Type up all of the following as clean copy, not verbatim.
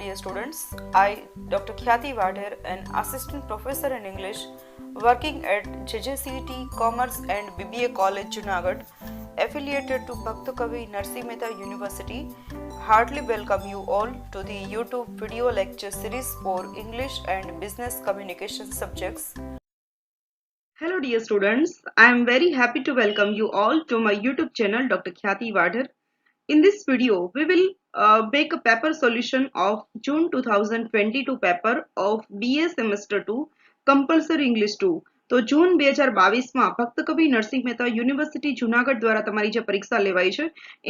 dear students. I, Dr. Khyati Vadher, an assistant professor in English working at JJCET Commerce and BBA College, Junagadh, affiliated to Bhakt Kavi Narsi Mehta University, heartily welcome you all to the YouTube video lecture series for English and business communication subjects. Hello dear students, I am very happy to welcome you all to my YouTube channel Dr. Khyati Vadher. In this video, we will make a paper solution of June 2022 paper of BA Semester 2 Compulsory English 2. તો જૂન 2022માં ભક્ત કવિ Narsinh Mehta university Junagadh દ્વારા તમારી જે પરીક્ષા લેવાઈ છે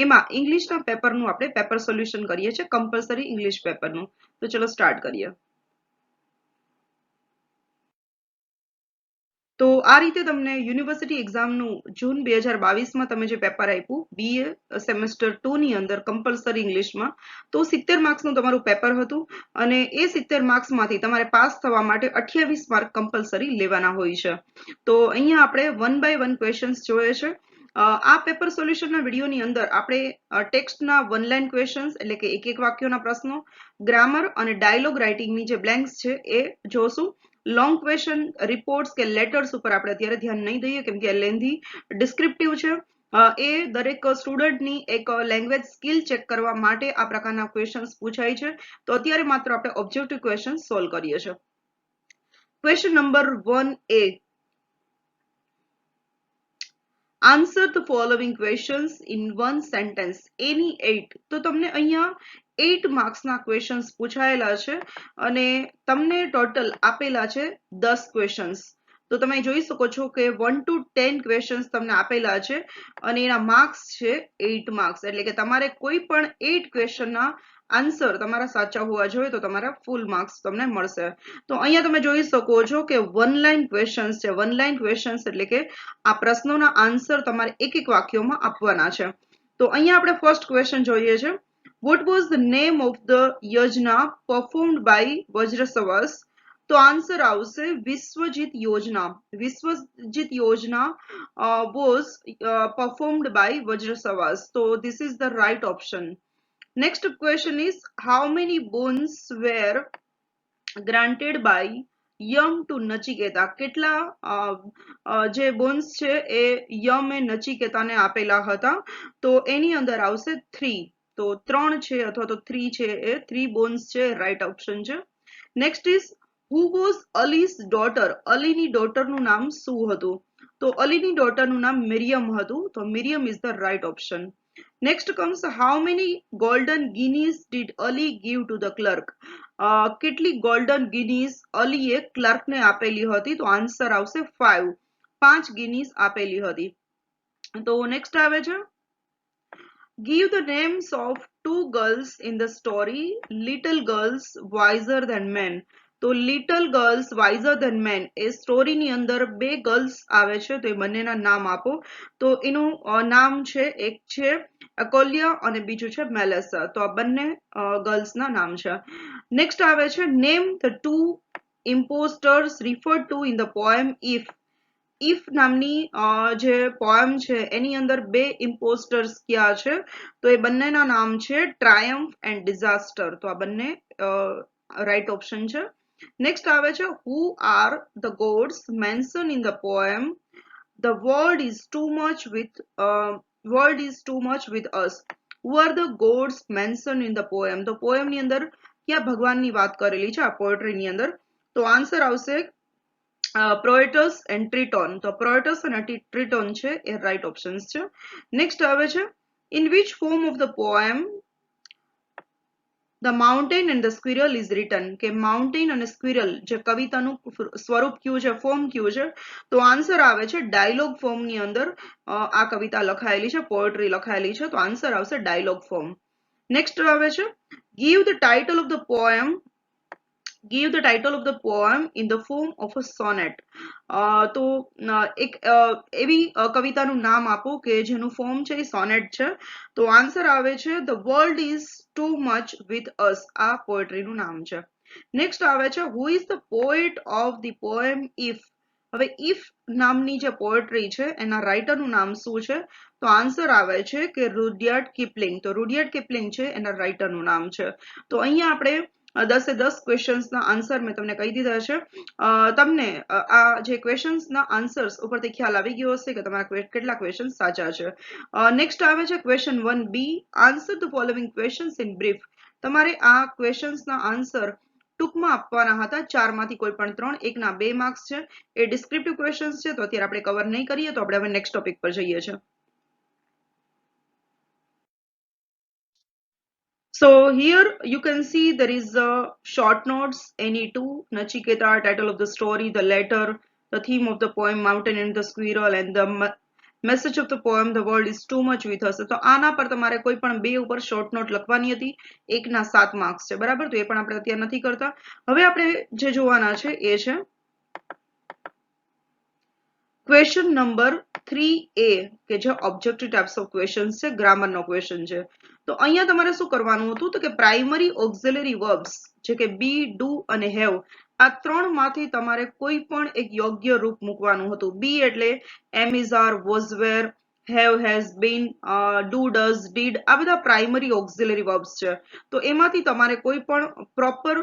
એમાં ઇંગ્લિશના પેપરનું આપણે પેપર સોલ્યુશન કરીએ છીએ કમ્પલસરી ઇંગ્લિશ પેપરનું. તો ચલો સ્ટાર્ટ કરીએ. તો આ રીતે તમને યુનિવર્સિટી એક્ઝામનું જૂન 2022માં તમે જે પેપર આપ્યું બીએ સેમેસ્ટર 2 ની અંદર કમ્પલસરી ઇંગ્લિશમાં તો 70 માર્ક્સનું તમારું પેપર હતું અને એ 70 માર્ક્સમાંથી તમારે પાસ થવા માટે 28 માર્ક કમ્પલસરી લેવાના હોય છે. તો અહીંયા આપણે 1 by 1 ક્વેશ્ચન્સ જોઈએ છે. આ પેપર સોલ્યુશનના વિડીયોની અંદર આપણે ટેક્સ્ટના વન લાઇન ક્વેશ્ચન્સ એટલે કે એક એક વાક્યોના પ્રશ્નો, ગ્રામર અને ડાયલોગ રાઇટિંગની જે બ્લેન્ક્સ છે એ જોશું. લોંગ ક્વેશ્ચન રિપોર્ટ્સ કે લેટર્સ ઉપર આપણે અત્યારે ધ્યાન નહીં દઈએ કેમ કે લેન્ધી ડિસ્ક્રિપ્ટિવ છે. એ દરેક સ્ટુડન્ટની એક લેંગ્વેજ સ્કિલ ચેક કરવા માટે આ પ્રકારના ક્વેશ્ચન્સ પૂછાય છે. તો અત્યારે માત્ર આપણે ઓબ્જેક્ટિવ ક્વેશ્ચન સોલ્વ કરીએ છીએ. Question number 1A. Answer the following questions in one sentence. Any 8. તો તમને અહીંયા 8 માર્ક્સના ક્વેશ્ચન્સ પૂછાયેલા છે અને તમને ટોટલ આપેલા છે 10 ક્વેશ્ચન્સ. તો તમે જોઈ શકો છો કે 1 to 10 ક્વેશ્ચન્સ તમને આપેલા છે અને એના માર્ક્સ છે 8 માર્ક્સ. એટલે કે તમારે કોઈ પણ 8 ક્વેશ્ચનના આન્સર તમારા સાચા હોવા જોઈએ તો તમારા ફૂલ માર્ક્સ તમને મળશે. તો અહીંયા તમે જોઈ શકો છો કે વન લાઇન ક્વેશ્ચન્સ છે. વન લાઇન ક્વેશ્ચન્સ એટલે કે આ પ્રશ્નોના આન્સર તમારે એક એક વાક્યોમાં આપવાના છે. તો અહીંયા આપણે ફર્સ્ટ ક્વેશ્ચન જોઈએ છે. What was the name of the yajna performed by Vajrasavas? તો આન્સર આવશે વિશ્વજીત યોજના. વિશ્વજીત યોજના was performed by Vajrasavas. So this is the right option. Next question is how many boons were granted by Yama to Nachiketa. કેટલા જે bones છે એ યમ એ નચિકેતાને આપેલા હતા તો એની અંદર આવશે 3. તો 3 છે અથવા તો 3 છે એ 3 બોન્સ છે રાઈટ ઓપ્શન છે. Next is who was Ali's daughter? અલીની ડોટરનું નામ શું હતું? તો અલીની ડોટરનું નામ મિરિયમ હતું. તો મિરિયમ is the right option. Next comes how many golden guineas did Ali give to the clerk? કેટલી golden guineas અલીએ ક્લર્કને આપેલી હતી? તો આન્સર આવશે 5. 5 guineas આપેલી હતી. તો નેક્સ્ટ આવે છે give the names of 2 girls in the story little girls wiser than men. તો લિટલ ગર્લ્સ વાઇઝર ધેન મેન એ સ્ટોરીની અંદર 2 ગર્લ્સ આવે છે તો એ બંનેના નામ આપો. તો એનું નામ છે એક છે અકોલિયા અને બીજું છે મેલેસા. તો આ બંને ગર્લ્સના નામ છે. નેક્સ્ટ આવે છે name the 2 imposters referred to in the poem if. if નામની જે પોએમ છે એની અંદર 2 imposters ક્યાં છે? તો એ બંનેના નામ છે ટ્રાયમ્ફ એન્ડ ડિઝાસ્ટર. તો આ બંને રાઈટ ઓપ્શન છે. Next આવે છે who are the gods mentioned in the poem the world is too much with us? Who are the gods mentioned in the poem? તો poem ની અંદર ક્યાં ભગવાનની વાત કરેલી છે આ પોએટ્રી ની અંદર? તો આન્સર આવશે પ્રોએટસ એન્ડ ટ્રિટોન. તો પ્રોએટસ અને ટ્રિટોન છે એ રાઈટ ઓપ્શન્સ છે. નેક્સ્ટ આવે છે in which form of the poem The mountain and the squirrel is written? કે mountain અને squirrel જે કવિતાનું સ્વરૂપ કયું છે ફોર્મ કયું છે? તો આન્સર આવે છે ડાયલોગ ફોર્મની અંદર આ કવિતા લખાયેલી છે પોએટ્રી લખાયેલી છે. તો આન્સર આવશે ડાયલોગ ફોર્મ. નેક્સ્ટ આવે છે give the title of the poem in the form of a sonnet. તો એક એવી કવિતાનું નામ આપો કે જેનું ફોર્મ છે એ સોનેટ છે. તો આન્સર આવે છે the world is too much with us. આ પોએટ્રીનું નામ છે. નેક્સ્ટ આવે છે who is the poet of the poem if? હવે if નામની જે પોએટ્રી છે એના રાઇટરનું નામ શું છે? તો આન્સર આવે છે કે રૂડયાર્ડ કિપલિંગ. તો રૂડયાર્ડ કિપલિંગ છે એના રાઇટરનું નામ છે. તો અહીંયા આપણે 10 10 ક્વેશ્ચન્સના આન્સર મેં તમને કહી દીધા છે. તમને આ જે ક્વેશ્ચન્સના આન્સર્સ ઉપરથી ખ્યાલ આવી ગયો હશે કે તમારા કેટલા ક્વેશ્ચન સાચા છે. નેક્સ્ટ આવે છે question 1B. Answer the following questions in brief. તમારે આ ક્વેશ્ચન્સના આન્સર ટૂંકમાં આપવાના હતા. 4 માંથી કોઈ પણ 3, એકના 2 માર્ક્સ છે. એ ડિસ્ક્રિપ્ટિવ ક્વેશ્ચન્સ છે, તો અત્યારે આપણે કવર નહીં કરીએ, તો આપણે હવે નેક્સ્ટ ટોપિક પર જઈએ છીએ. So here you can see there is short notes, any two, Nachiketa, title of the story, the letter, the theme of the poem, mountain and the squirrel, and the message of the poem, the world is too much with us. તો આના પર તમારે કોઈ પણ બે ઉપર short note લખવાની હતી. એકના 7 માર્ક્સ છે, બરાબર. તો એ પણ આપણે અત્યારે નથી કરતા. હવે આપણે જે જોવાના છે એ છે ક્વેશ્ચન નંબર 3A, કે જે ઓબ્જેક્ટિવ ટાઇપ્સ ઓફ ક્વેશ્ચન છે, ગ્રામરનો ક્વેશ્ચન છે. તો અહીંયા તમારે શું કરવાનું હતું, તો કે પ્રાઇમરી ઓક્ઝિલરી વર્બ્સ જે કે બી, ડુ અને હેવ, આ ત્રણમાંથી તમારે કોઈ પણ એક યોગ્ય રૂપ મૂકવાનું હતું. બી એટલે am, is, are, was, were, have, has been, do, does, did, આ બધા પ્રાઇમરી ઓક્ઝિલરી વર્બ્સ છે. તો એમાંથી તમારે કોઈ પણ પ્રોપર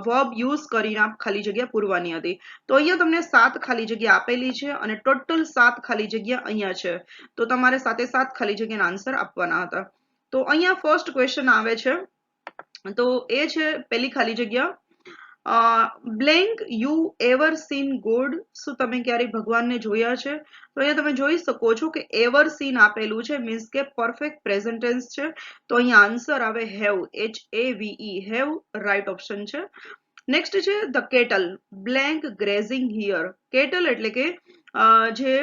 વર્બ યુઝ કરીને ખાલી જગ્યા પૂરવાની હતી. તો અહીંયા તમને 7 ખાલી જગ્યા આપેલી છે અને ટોટલ 7 ખાલી જગ્યા અહીંયા છે. તો તમારે 7 ખાલી જગ્યાના આન્સર આપવાના હતા. તો અહીંયા ફર્સ્ટ ક્વેશ્ચન આવે છે, તો એ છે પહેલી ખાલી જગ્યા, blank you ever scene God. શું તમે ક્યારે ભગવાનને જોયા છે? તો અહીંયા તમે જોઈ શકો છો કે એવર સીન આપેલું છે, મીન્સ કે પરફેક્ટ પ્રેઝન્ટ ટેન્સ છે. તો અહીંયા આન્સર આવે have, HAVE, have right option છે. નેક્સ્ટ છે the cattle, blank grazing here. Cattle એટલે કે જે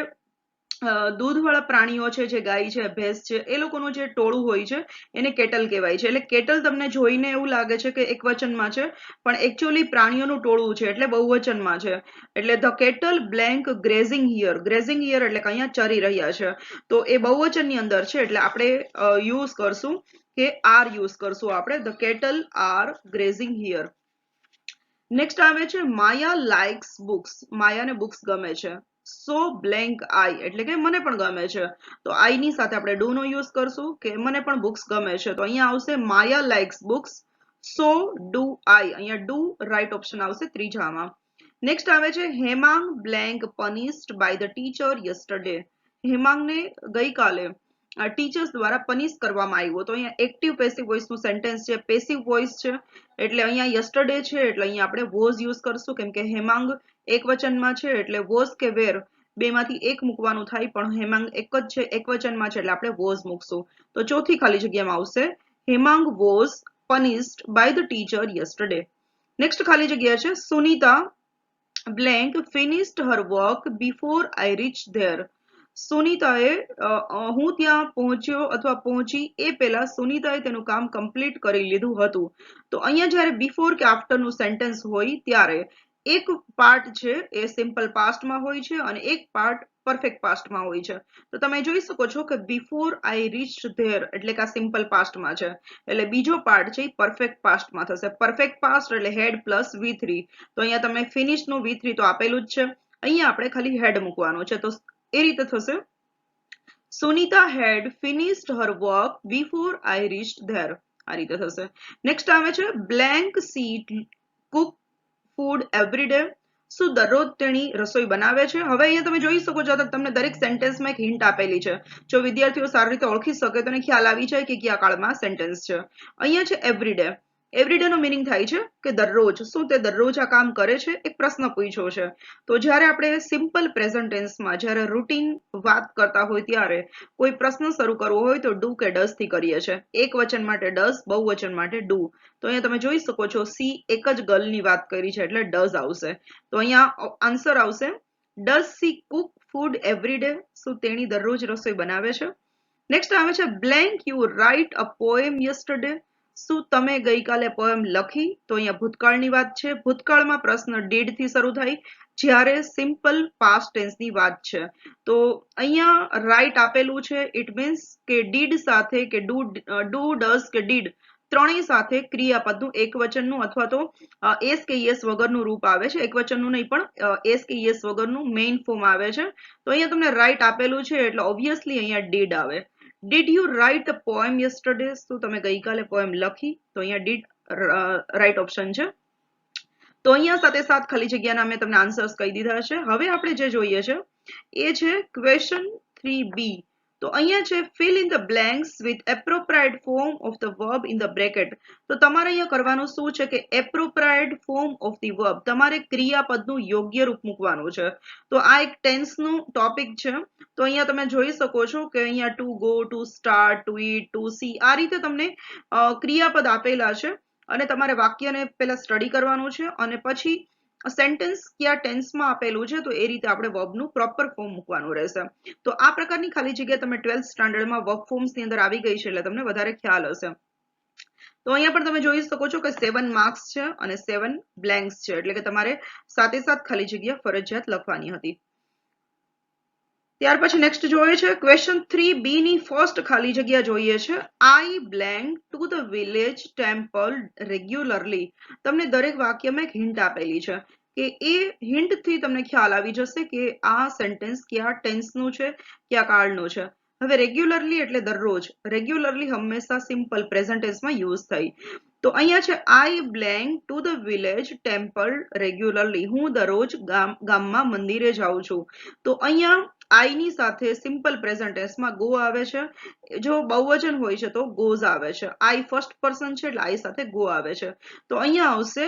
દૂધવાળા પ્રાણીઓ છે, જે ગાય છે, ભેંસ છે, એ લોકોનું જે ટોળું હોય છે એને કેટલ કહેવાય છે. એટલે કેટલ તમને જોઈને એવું લાગે છે કે એક વચનમાં છે, પણ એકચ્યુઅલી પ્રાણીઓનું ટોળું છે, એટલે બહુવચનમાં છે. એટલે the cattle blank grazing here. Grazing here એટલે કે અહીંયા ચરી રહ્યા છે. તો એ બહુવચનની અંદર છે, એટલે આપણે યુઝ કરશું કે આર યુઝ કરશું આપણે. The cattle are grazing here. Next આવે છે માયા લાઇક્સ બુક્સ. માયાને બુક્સ ગમે છે. સો બ્લેન્ક આઈ એટલે કે મને પણ ગમે છે. તો આઈ ની સાથે આપણે ડુ નો યુઝ કરશું કે મને પણ બુક્સ ગમે છે. તો અહીંયા આવશે Maya likes books, so do I. અહીંયા ડુ રાઈટ ઓપ્શન આવશે ત્રીજામાં. નેક્સ્ટ આવે છે Hemang blank punished by the teacher yesterday. હેમાંગને ગઈકાલે ટીચર્સ દ્વારા પનિશ કરવામાં આવ્યો. તો અહીંયા એક્ટિવ પેસિવ વોઇસ નું સેન્ટેન્સ છે, પેસિવ વોઇસ છે, એટલે અહીંયા યસ્ટરડે છે, એટલે અહીંયા આપણે વોઝ યુઝ કરશું, કેમ કે હેમાંગ એક વચનમાં છે, એટલે વોઝ કે વેર બેમાંથી એક મૂકવાનું થાય, પણ હેમાંગ એક જ છે, એક વચનમાં છે, એટલે આપણે વોઝ મૂકશું. તો ચોથી ખાલી જગ્યામાં આવશે Hemang was punished by the teacher yesterday. Next ખાલી જગ્યા છે Sunita blank finished her work before I reach there. સુનીતાએ હું ત્યાં પહોંચ્યો અથવા પહોંચી એ પહેલા સુનીતાએ તેનું કામ કમ્પ્લીટ કરી લીધું હતું. તો અહીંયા જ્યારે બિફોર કે આફ્ટરનું સેન્ટેન્સ હોય ત્યારે એક પાર્ટ છે એ સિમ્પલ પાસ્ટમાં હોય છે અને એક પાર્ટ પરફેક્ટ પાસ્ટમાં હોય છે. તો તમે જોઈ શકો છો કે બિફોર આઈ રીચ્ડ ધેર એટલે કે આ સિમ્પલ પાસ્ટમાં છે, એટલે બીજો પાર્ટ છે એ પરફેક્ટ પાસ્ટમાં થશે. પરફેક્ટ પાસ્ટ એટલે હેડ પ્લસ V3. તો અહીંયા તમે ફિનિશ નું V3 તો આપેલું જ છે, અહીંયા આપણે ખાલી હેડ મૂકવાનું છે. તો એ રીતે થશે Sunita had finished her work before I reached there. આ રીતે થશે. નેક્સ્ટ આવે છે blank Sita cook food every day. શું દરરોજ તેણી રસોઈ બનાવે છે? હવે અહીંયા તમે જોઈ શકો છો તમને દરેક સેન્ટેન્સમાં એક હિન્ટ આપેલી છે. જો વિદ્યાર્થીઓ સારી રીતે ઓળખી શકે તો એને ખ્યાલ આવી જાય કે કયા કાળમાં સેન્ટેન્સ છે. અહીંયા છે every day. Every day no meaning થાય છે કે દરરોજ. શું તે દરરોજ આ કામ કરે છે? એક પ્રશ્ન પૂછ્યો છે. તો જ્યારે આપણે સિમ્પલ પ્રેઝન્ટ ટેન્સમાં જ્યારે રૂટીન વાત કરતા હોય ત્યારે કોઈ પ્રશ્ન શરૂ કરવો હોય તો ડુ કે ડઝ થી કરીએ છીએ. એક વચન માટે ડઝ, બહુવચન માટે ડુ. તો અહીંયા તમે જોઈ શકો છો સી એક જ ગર્લની વાત કરી છે, એટલે ડઝ આવશે. તો અહીંયા આન્સર આવશે does she Cook food every day. શું તેણી દરરોજ રસોઈ બનાવે છે? નેક્સ્ટ આવે છે blank you write a poem yesterday. શું તમે ગઈકાલે પોએમ લખી? તો અહીંયા ભૂતકાળની વાત છે. ભૂતકાળમાં પ્રશ્ન ડીડ થી શરૂ થાય જ્યારે સિમ્પલ પાસ્ટ ટેન્સ ની વાત છે. તો અહીંયા રાઈટ આપેલું છે, ઇટ મીન્સ કે ડીડ સાથે કે ડુ, ડઝ કે ડીડ ત્રણેય સાથે ક્રિયાપદનું એક વચનનું અથવા તો એસ કે યસ વગરનું રૂપ આવે છે. એક વચનનું નહીં પણ એસ કે યસ વગરનું મેઇન ફોર્મ આવે છે. તો અહીંયા તમને રાઈટ આપેલું છે એટલે ઓબ્વિયસલી અહીંયા ડીડ આવે. Did you write a poem yesterday? શું તમે ગઈકાલે પોએમ લખી? તો અહીંયા ડીડ રાઈટ ઓપ્શન છે. તો અહીંયા સાથે સાથ ખાલી જગ્યાના મેં તમને આન્સર્સ કહી દીધા છે. હવે આપણે જે જોઈએ છે એ છે ક્વેશ્ચન 3B. તો અહીંયા છે fill in the blanks with appropriate form of the verb in the bracket. તો તમારે અહીંયા કરવાનું શું છે કે appropriate form of the verb, તમારે ક્રિયાપદનું યોગ્ય રૂપ મૂકવાનું છે. તો આ એક ટેન્સ નું ટોપિક છે. તો અહીંયા તમે જોઈ શકો છો કે અહીંયા to go, to start, to eat, to see, આ રીતે તમને ક્રિયાપદ આપેલા છે અને તમારે વાક્યને પહેલા સ્ટડી કરવાનું છે અને પછી સેન્ટેન્સ કયા ટેન્સમાં આપેલું છે તો એ રીતે આપણે વર્બનું પ્રોપર ફોર્મ મૂકવાનું રહેશે. તો આ પ્રકારની ખાલી જગ્યા તમે 12th સ્ટાન્ડર્ડમાં વર્બ ફોર્મ્સ ની અંદર આવી ગઈ છે એટલે તમને વધારે ખ્યાલ હશે. તો અહીંયા પણ તમે જોઈ શકો છો કે 7 માર્ક્સ છે અને 7 બ્લેન્ક્સ છે, એટલે કે તમારે સાથે સાથ ખાલી જગ્યા ફરજિયાત લખવાની હતી. ત્યાર પછી નેક્સ્ટ જોઈએ છે ક્વેશ્ચન 3B ની ફર્સ્ટ ખાલી જગ્યા જોઈએ છે I blank to the village temple regularly. તમને દરેક વાક્યમાં એક હિન્ટ આપેલી છે કે એ હિન્ટ થી તમને ખ્યાલ આવી જશે કે આ સેન્ટેન્સ કયા ટેન્સનું છે, કયા કાળનું છે. હવે રેગ્યુલરલી એટલે દરરોજ. રેગ્યુલરલી હંમેશા સિમ્પલ પ્રેઝન્ટ ટેન્સમાં યુઝ થઈ. તો અહીંયા છે I blank to the village temple regularly. હું દરરોજ ગામમાં મંદિરે જાઉં છું. તો અહીંયા આઈ ની સાથે સિમ્પલ પ્રેઝન્ટ ટેન્સમાં ગો આવે છે. જો બહુવચન હોય છે તો ગોઝ આવે છે. આઈ ફર્સ્ટ પર્સન છે એટલે આઈ સાથે ગો આવે છે. તો અહીંયા આવશે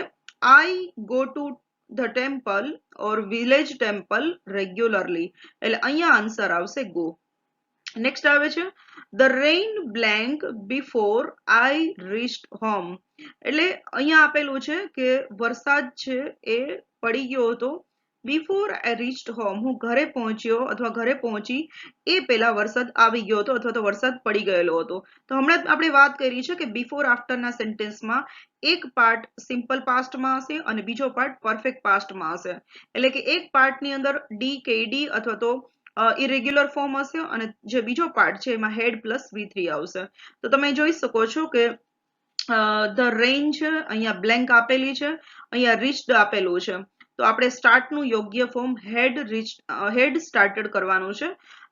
I go to the temple or village temple regularly, એટલે અહીંયા આન્સર આવશે ગો. નેક્સ્ટ આવે છે the rain blank before I reached home. એટલે અહીંયા આપેલું છે કે વરસાદ છે એ પડી ગયો હતો બિફોર આઈ રીચ્ડ હોમ. હું ઘરે પહોંચ્યો અથવા ઘરે પહોંચી એ પહેલા વરસાદ આવી ગયો હતો અથવા તો વરસાદ પડી ગયેલો હતો. તો હમણાં આપણે વાત કરી છે કે બિફોર આફ્ટરના સેન્ટેન્સમાં એક પાર્ટ સિમ્પલ પાસ્ટમાં હશે અને બીજો પાર્ટ પરફેક્ટ પાસ્ટમાં હશે. એટલે કે એક પાર્ટની અંદર ડી કેડી અથવા તો ઇરેગ્યુલર ફોર્મ હશે અને જે બીજો પાર્ટ છે એમાં હેડ પ્લસ V3 આવશે. તો તમે જોઈ શકો છો કે ધ રેઇન છે, અહીંયા બ્લેન્ક આપેલી છે, અહીંયા રીચ્ડ આપેલું છે. તો આપણે સ્ટાર્ટનું યોગ્ય ફોર્મ હેડ સ્ટાર્ટેડ કરવાનું છે.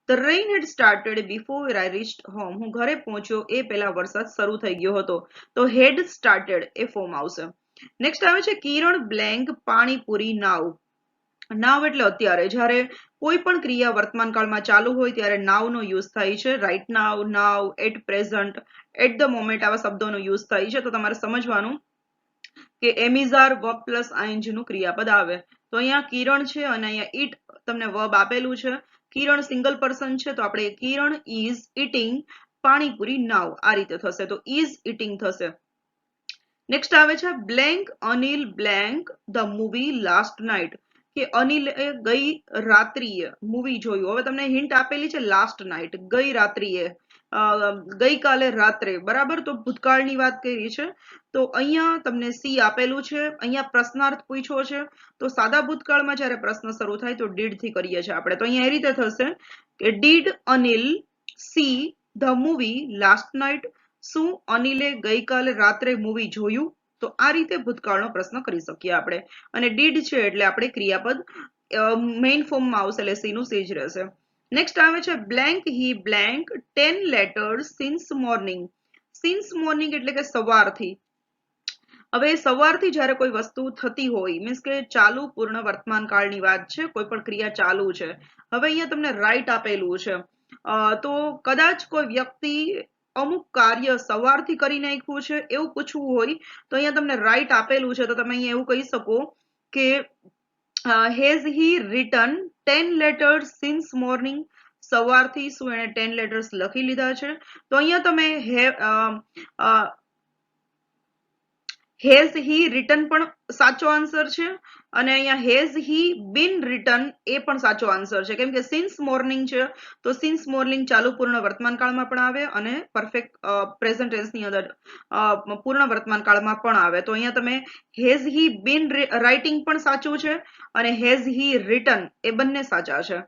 The rain head started before I reached home. હું ઘરે પહોંચ્યો એ પહેલા વરસાદ શરૂ થઈ ગયો હતો. તો હેડ સ્ટાર્ટેડ એ ફોર્મ આવશે. નેક્સ્ટ આવે છે કિરણ બ્લેન્ક પાણીપુરી નાવ. નાવ એટલે અત્યારે, જ્યારે કોઈ પણ ક્રિયા વર્તમાન કાળમાં ચાલુ હોય ત્યારે નાવનો યુઝ થાય છે. Right now, now, at present, at the moment આવા શબ્દોનો યુઝ થાય છે. તો તમારે સમજવાનું કે એમિઝાર વર્બ પ્લસ આઈએનજી નું ક્રિયાપદ આવે. તો અહીંયા કિરણ છે અને અહીંયા ઈટ તમને વર્બ આપેલું છે. કિરણ સિંગલ પર્સન છે તો આપણે કિરણ ઇઝ ઇટિંગ પાણીપુરી નાવ આ રીતે થશે. તો ઇઝ ઇટિંગ થશે. નેક્સ્ટ આવે છે blank Anil blank the movie last night. કે અનિલે ગઈ રાત્રિએ મૂવી જોયું. હવે તમને હિન્ટ આપેલી છે લાસ્ટ નાઇટ, ગઈ રાત્રિએ, ગઈકાલે રાત્રે, બરાબર. તો ભૂતકાળની વાત કરી છે. તો અહીંયા તમને સી આપેલું છે. અહીંયા પ્રશ્નાર્થ પૂછ્યો છે. તો સાદા ભૂતકાળમાં જ્યારે પ્રશ્ન શરૂ થાય તો ડીડ થી કરીએ છીએ આપણે. તો અહીંયા એ રીતે થશે કે did Anil see the movie last night. શું અનિલે ગઈકાલે રાત્રે મૂવી જોયું? તો આ રીતે ભૂતકાળનો પ્રશ્ન કરી શકીએ આપણે. અને ડીડ છે એટલે આપણે ક્રિયાપદ મેઇન ફોર્મમાં આવશે એટલે સી નું સી જ રહેશે. નેક્સ્ટ આવે છે blank he blank 10 letters since morning. Since morning એટલે કે સવારથી. હવે સવારથી જ્યારે કોઈ વસ્તુ થતી હોય, મીન્સ કે ચાલુ પૂર્ણ વર્તમાન કાળની વાત છે, કોઈ પણ ક્રિયા ચાલુ છે. હવે અહીંયા તમને રાઈટ આપેલું છે. તો કદાચ કોઈ વ્યક્તિ અમુક કાર્ય સવારથી કરી નાખ્યું છે એવું પૂછવું હોય તો અહીંયા તમને રાઈટ આપેલું છે. તો તમે અહીંયા એવું કહી શકો કે has he return 10 letters since morning. સવારથી શું એને 10 લેટર્સ લખી લીધા છે? તો અહીંયા તમે હેઝ હી રિટન પણ સાચો આન્સર છે અને અહીંયા હેઝ હી બીન રિટન એ પણ સાચો આન્સર છે. કેમ કે સિન્સ મોર્નિંગ છે તો સિન્સ મોર્નિંગ ચાલુ પૂર્ણ વર્તમાન કાળમાં પણ આવે અને પરફેક્ટ પ્રેઝન્ટ ટેન્સની અંદર પૂર્ણ વર્તમાન કાળમાં પણ આવે. તો અહીંયા તમે હેઝ હી બીન રાઇટિંગ પણ સાચું છે અને હેઝ હી રિટન એ બંને સાચા છે.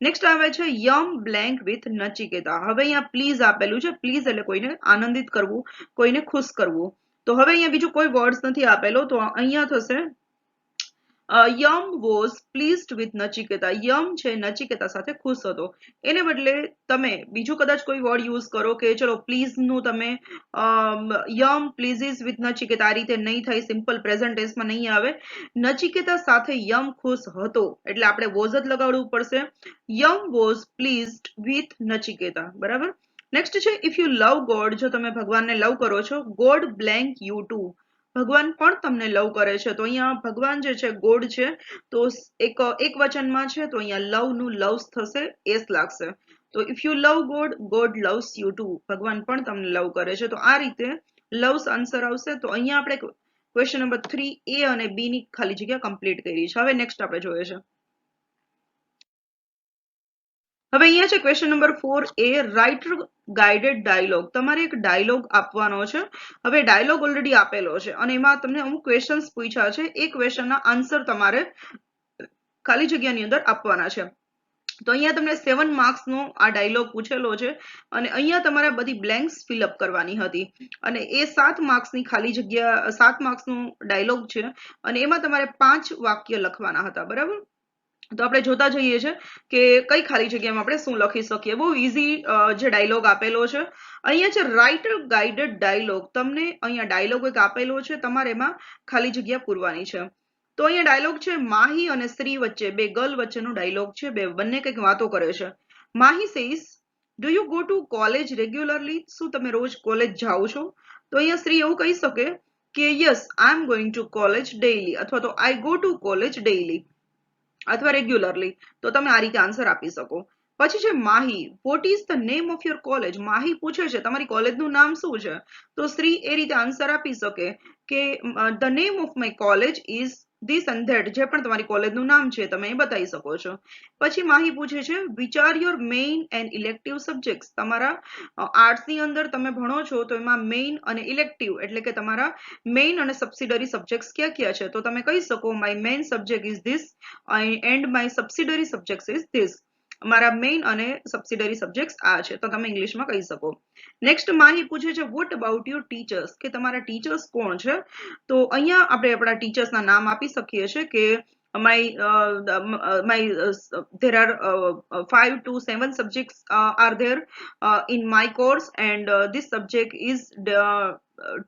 નેક્સ્ટ આવે છે યમ બ્લેન્ક વિથ નચિકેતા. હવે અહીંયા પ્લીઝ આપેલું છે. પ્લીઝ એટલે કોઈને આનંદિત કરવું, કોઈને ખુશ કરવું. તો હવે અહીંયા બીજું કોઈ વર્ડ્સ નથી આપેલો. તો અહીંયા થશે Yama was pleased with Nachiketa. Yama છે નચિકેતા સાથે ખુશ હતો. એને બદલે તમે બીજું કદાચ કોઈ વર્ડ યુઝ કરો કે ચલો પ્લીઝ નું તમે યમ પ્લીઝીસ વિથ નચિકેતા, આ રીતે નહીં થાય, સિમ્પલ પ્રેઝન્ટ ટેન્સમાં નહીં આવે. નચિકેતા સાથે યમ ખુશ હતો એટલે આપણે વોઝ જ લગાડવું પડશે. Yama was pleased with Nachiketa. બરાબર. નેક્સ્ટ છે ઇફ યુ લવ ગોડ. જો તમે ભગવાનને લવ કરો છો, ગોડ બ્લેન્ક યુ ટુ. ભગવાન પણ તમને લવ કરે છે. તો અહીંયા ભગવાન જે છે ગોડ છે તો એક વચનમાં છે તો અહીંયા લવ નું લવ્સ થશે, એસ લાગશે. તો if you love God, God loves you too. ભગવાન પણ તમને લવ કરે છે. તો આ રીતે લવ્સ આન્સર આવશે. તો અહીંયા આપણે ક્વેશ્ચન નંબર 3 એ અને બી ની ખાલી જગ્યા કમ્પ્લીટ કરી છે. હવે નેક્સ્ટ આપણે જોઈએ છે. હવે અહીંયા છે ક્વેશ્ચન નંબર 4 એ રાઇટર ગાઇડેડ ડાયલોગ. તમારે એક ડાયલોગ આપવાનો છે. હવે ડાયલોગ ઓલરેડી આપેલો છે અને એમાં તમને અમુક ક્વેશ્ચન્સ પૂછ્યા છે. એ ક્વેશ્ચનના આન્સર તમારે ખાલી જગ્યાની અંદર આપવાના છે. તો અહીંયા તમને 7 માર્ક્સનો આ ડાયલોગ પૂછેલો છે અને અહીંયા તમારે બધી બ્લેન્ક્સ ફિલઅપ કરવાની હતી અને એ 7 માર્ક્સની ખાલી જગ્યા 7 માર્ક્સનો ડાયલોગ છે અને એમાં તમારે 5 વાક્ય લખવાના હતા. બરાબર. તો આપણે જોતા જઈએ છે કે કઈ ખાલી જગ્યામાં આપણે શું લખી શકીએ. બહુ ઈઝી જે ડાયલોગ આપેલો છે. અહીંયા છે રાઇટર ગાઇડેડ ડાયલોગ. તમને અહીંયા ડાયલોગ એક આપેલો છે, તમારે એમાં ખાલી જગ્યા પૂરવાની છે. તો અહીંયા ડાયલોગ છે માહી અને શ્રી વચ્ચે, બે ગર્લ વચ્ચેનો ડાયલોગ છે. બંને કંઈક વાતો કરે છે. Mahi says do you go to college regularly. શું તમે રોજ કોલેજ જાઓ છો? તો અહીંયા શ્રી એવું કહી શકે કે yes I am going to college daily, અથવા તો I go to college daily અથવા રેગ્યુલરલી. તો તમે આ રીતે આન્સર આપી શકો. પછી છે Mahi, what is the name of your college. Mahi પૂછે છે તમારી કોલેજનું નામ શું છે? તો શ્રી એ રીતે આન્સર આપી શકે કે the name of my college is this and that. જે પણ તમારી કોલેજનું નામ છે તમે એ બતાવી શકો છો. પછી માહી પૂછે છે which are your main and elective subjects. તમારા આર્ટ્સની અંદર તમે ભણો છો તો એમાં મેઇન અને ઇલેક્ટિવ એટલે કે તમારા મેઇન અને સબસિડરી સબ્જેક્ટ્સ ક્યાં ક્યાં છે? તો તમે કહી શકો my main subject is this and my subsidiary subjects is this. મારા મેઇન અને સબસિડરી સબ્જેક્ટ્સ આ છે. તો તમે ઇંગ્લિશમાં કહી શકો. નેક્સ્ટ માહી પૂછે છે વોટ અબાઉટ યોર ટીચર્સ. કે તમારા ટીચર્સ કોણ છે? તો અહીંયા આપણે આપણા ટીચર્સના નામ આપી શકીએ છીએ કે there are 5 to 7 subjects are there in my course and this subject is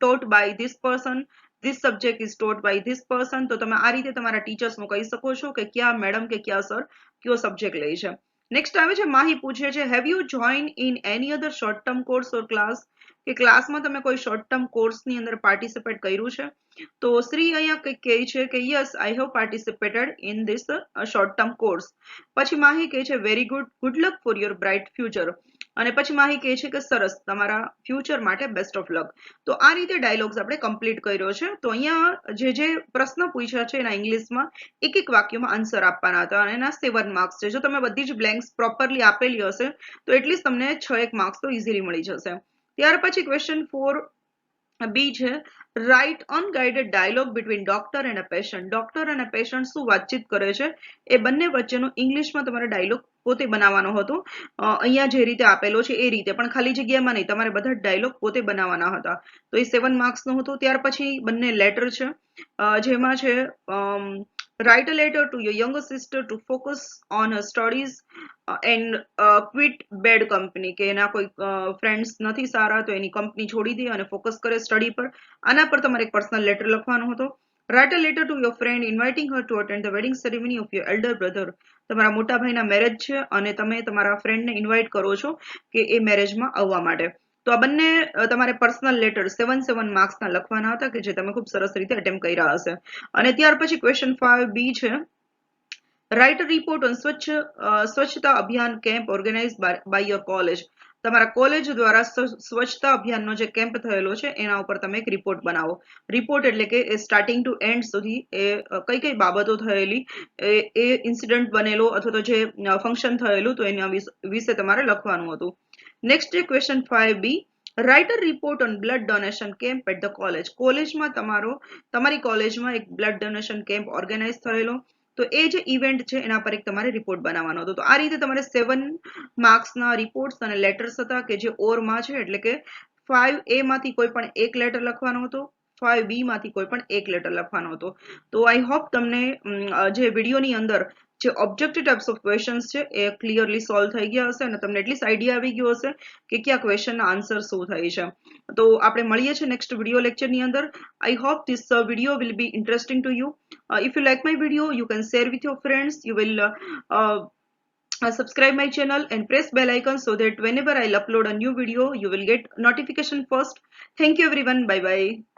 taught by this person, this subject is taught by this person. તો તમે આ રીતે તમારા ટીચર્સનું કહી શકો છો કે ક્યાં મેડમ કે ક્યાં સર કયો સબ્જેક્ટ લે છે. નેક્સ્ટ આવે છે માહી પૂછે છે have you join in any other short term course or class. કે ક્લાસમાં તમે કોઈ શોર્ટ ટર્મ કોર્સની અંદર પાર્ટિસિપેટ કર્યું છે? તો શ્રી અહીંયા કંઈક કહે છે કે yes I have participated in this short term course. પછી માહી કહે છે very good, good luck for your bright future. અને પછી માહી કહે છે કે સરસ, તમારા ફ્યુચર માટે બેસ્ટ ઓફ લક. તો આ રીતે ડાયલોગ્સ આપણે કમ્પ્લીટ કર્યો છે. તો અહીંયા જે પ્રશ્ન પૂછ્યા છે એના ઇંગ્લિશમાં એક એક વાક્યમાં આન્સર આપવાના હતા અને એના 7 માર્ક્સ છે. જો તમે બધી જ બ્લેન્ક્સ પ્રોપરલી આપેલી હશે તો એટલીસ્ટ તમને 6 માર્ક્સ તો ઇઝીલી મળી જશે. ત્યાર પછી ક્વેશ્ચન 4 બી છે write unguided dialogue between doctor and a patient. Doctor અને પેશન્ટ શું વાતચીત કરે છે એ બંને વચ્ચેનો ઇંગ્લિશમાં તમારે ડાયલોગ પોતે બનાવવાનો હતો. અહીંયા જે રીતે આપેલો છે એ રીતે, પણ ખાલી જગ્યામાં નહીં, તમારે બધા ડાયલોગ પોતે બનાવવાના હતા. તો એ 7 માર્ક્સનો હતો. ત્યાર પછી બંને લેટર છે જેમાં છે write a letter to your younger sister to focus on her studies and quit bad company. કે એના કોઈ ફ્રેન્ડ્સ નથી સારા તો એની કંપની છોડી દે અને ફોકસ કરે સ્ટડી પર. આના પર તમારે એક પર્સનલ લેટર લખવાનો હતો. write a letter to your friend inviting her to attend the wedding ceremony of your elder brother. તમારા મોટા ભાઈના મેરેજ છે અને તમે તમારા ફ્રેન્ડને ઇન્વાઇટ કરો છો કે એ મેરેજમાં આવવા માટે. તો આ બંને તમારે પર્સનલ લેટર 7 માર્ક્સના લખવાના હતા કે જે તમે ખૂબ સરસ રીતે અટેમ્પ્ટ કર્યા હશે. અને ત્યાર પછી ક્વેશ્ચન 5 બી છે right a report on Swachhata Abhiyan camp organise by your college. તમારા કોલેજ દ્વારા સ્વચ્છતા અભિયાનનો જે કેમ્પ થયેલો છે એના ઉપર તમે એક રિપોર્ટ બનાવો. રિપોર્ટ એટલે કે સ્ટાર્ટિંગ ટુ એન્ડ સુધી એ કઈ કઈ બાબતો થયેલી, એ ઇન્સિડન્ટ બનેલો અથવા તો જે ફંક્શન થયેલું તો એના વિશે તમારે લખવાનું હતું. નેક્સ્ટ છે question 5 B write a report on blood donation camp at the college. કોલેજમાં તમારી કોલેજમાં એક બ્લડ ડોનેશન કેમ્પ ઓર્ગેનાઇઝ થયેલો તો એ જે ઇવેન્ટ છે એના પર એક તમારે રિપોર્ટ બનાવવાનો હતો. તો આ રીતે તમારે 7 માર્ક્સના રિપોર્ટ્સ અને લેટર્સ હતા કે જે ઓરમાં છે એટલે કે 5A માંથી કોઈ પણ એક લેટર લખવાનો હતો, 5B માંથી કોઈ પણ એક લેટર લખવાનો હતો. તો આઈ હોપ તમને જે વિડીયોની અંદર જે ઓબ્જેક્ટિવ ટાઈપ્સ ઓફ ક્વેશ્ચન્સ છે એ ક્લિયરલી સોલ્વ થઈ ગયા હશે અને તમને એટલીસ્ટ આઈડિયા આવી ગયો હશે કે કયા ક્વેશ્ચનના આન્સર શું થાય છે. તો આપણે મળીએ છીએ નેક્સ્ટ વિડીયો લેક્ચરની અંદર. I hope this video will be interesting to you. If you like my video, you can share with your friends. You will subscribe my channel and press bell icon so that whenever I'll upload a new video, you will get notification first. Thank you everyone. Bye bye.